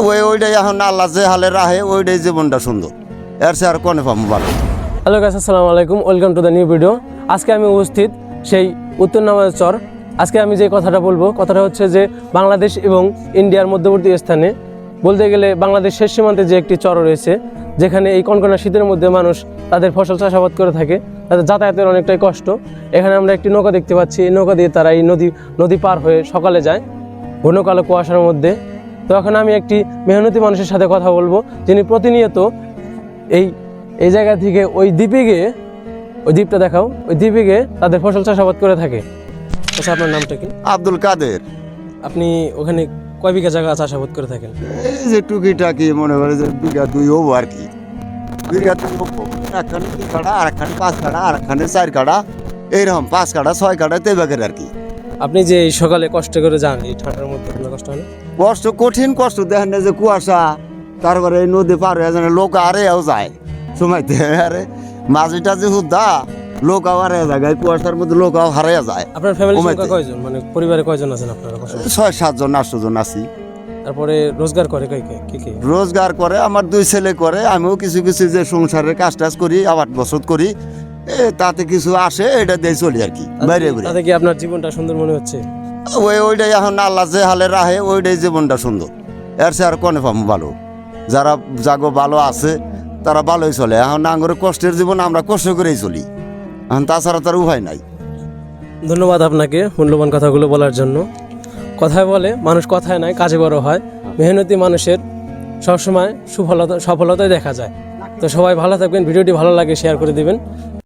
ওইটাই এখন আল্লাহ যে হালে রাহে ওইটাই জীবনটা সুন্দর, এর সে আর কোনে পাবো ভালো। হ্যালো গাইস, আসসালামু আলাইকুম, welcome to the new video. আজকে আমি উপস্থিত সেই উত্তর নামাজ চর। আজকে আমি যে কথাটা বলবো, কথাটা হচ্ছে যে বাংলাদেশ এবং ইন্ডিয়ার মধ্যবর্তী স্থানে, বলতে গেলে বাংলাদেশ শেষ সীমান্তে যে একটি চর রয়েছে, যেখানে এই কনকনা শীতের মধ্যে মানুষ তাদের ফসল চাষাবাদ করে থাকে, তাদের যাতায়াতের অনেকটাই কষ্ট। এখানে আমরা একটি নৌকা দেখতে পাচ্ছি, এই নৌকা দিয়ে তারা এই নদী পার হয়ে সকালে যায় ঘন কালো কুয়াশার মধ্যে। তো এখন আমি একটি মেহনতি মানুষের সাথে কথা বলবো, যিনি প্রতিনিয়ত এই জায়গা থেকে ওই দ্বীপে গিয়ে, ওই দ্বীপটা দেখাও, ওই দ্বীপে গিয়ে তাদের ফসল চাষাবাদ করে থাকে। আচ্ছা, আপনার নামটা কি? আব্দুল কাদের। আপনি ওখানে কয় বিঘা জায়গা চাষাবাদ করে থাকেন? এই যে টুকিটাকি মনে করে যে বিঘা 2 হবো আর কি, বিঘা 2 হবো, একখানে 2 কাঠা, আর একখানে 5 কাঠা, আর একখানে 4 কাঠা, এইরকম 5 কাঠা 6 কাঠা তেবাগের আর কি। আপনি যে এই সকালে কষ্ট করে যান এই ঠান্ডার মধ্যে, কোনো কষ্ট হয় না? কষ্ট, কঠিন কষ্ট, দেখেন না যে কুয়াশা, তারপরে এই নদী পার হয়ে যায়, লোক আরেও যায় সময়তে, আরে মাঝিটা যে হুদা লোক হারিয়ে যায়, এই কুয়াশার মধ্যে লোক হারিয়ে যায়। আপনার ফ্যামিলির সংখ্যা কয়জন, মানে পরিবারে কয়জন আছেন আপনারা? 6-7 জন 8 জন আছি। তারপরে রোজগার করে কি? রোজগার করে আমার 2 ছেলে করে, আমিও কিছু কিছু যে সংসারের কাজ টাজ করি, আবাদ বসত করি, তাতে কিছু আসে, এটা দিয়ে চলি আর কি বাইরে বাইরে। তাতে কি আপনার জীবনটা সুন্দর মনে হচ্ছে? ওইটাই এখন আল্লাহ যে হালে রাহে ওইটাই জীবনটা সুন্দর, এর সে আর কোনে পাবো ভালো। যারা জাগো ভালো আছে তারা ভালোই চলে। এখন আঙ্গুরে কষ্টের জীবন, আমরা কষ্ট করেই চলি, এখন তাছাড়া তার উপায় নাই। ধন্যবাদ আপনাকে মূল্যবান কথাগুলো বলার জন্য। কথায় বলে মানুষ কথায় নয় কাজে বড় হয়। মেহনতি মানুষের সবসময় সফলতাই দেখা যায়। তো সবাই ভালো থাকবেন, ভিডিওটি ভালো লাগে শেয়ার করে দিবেন।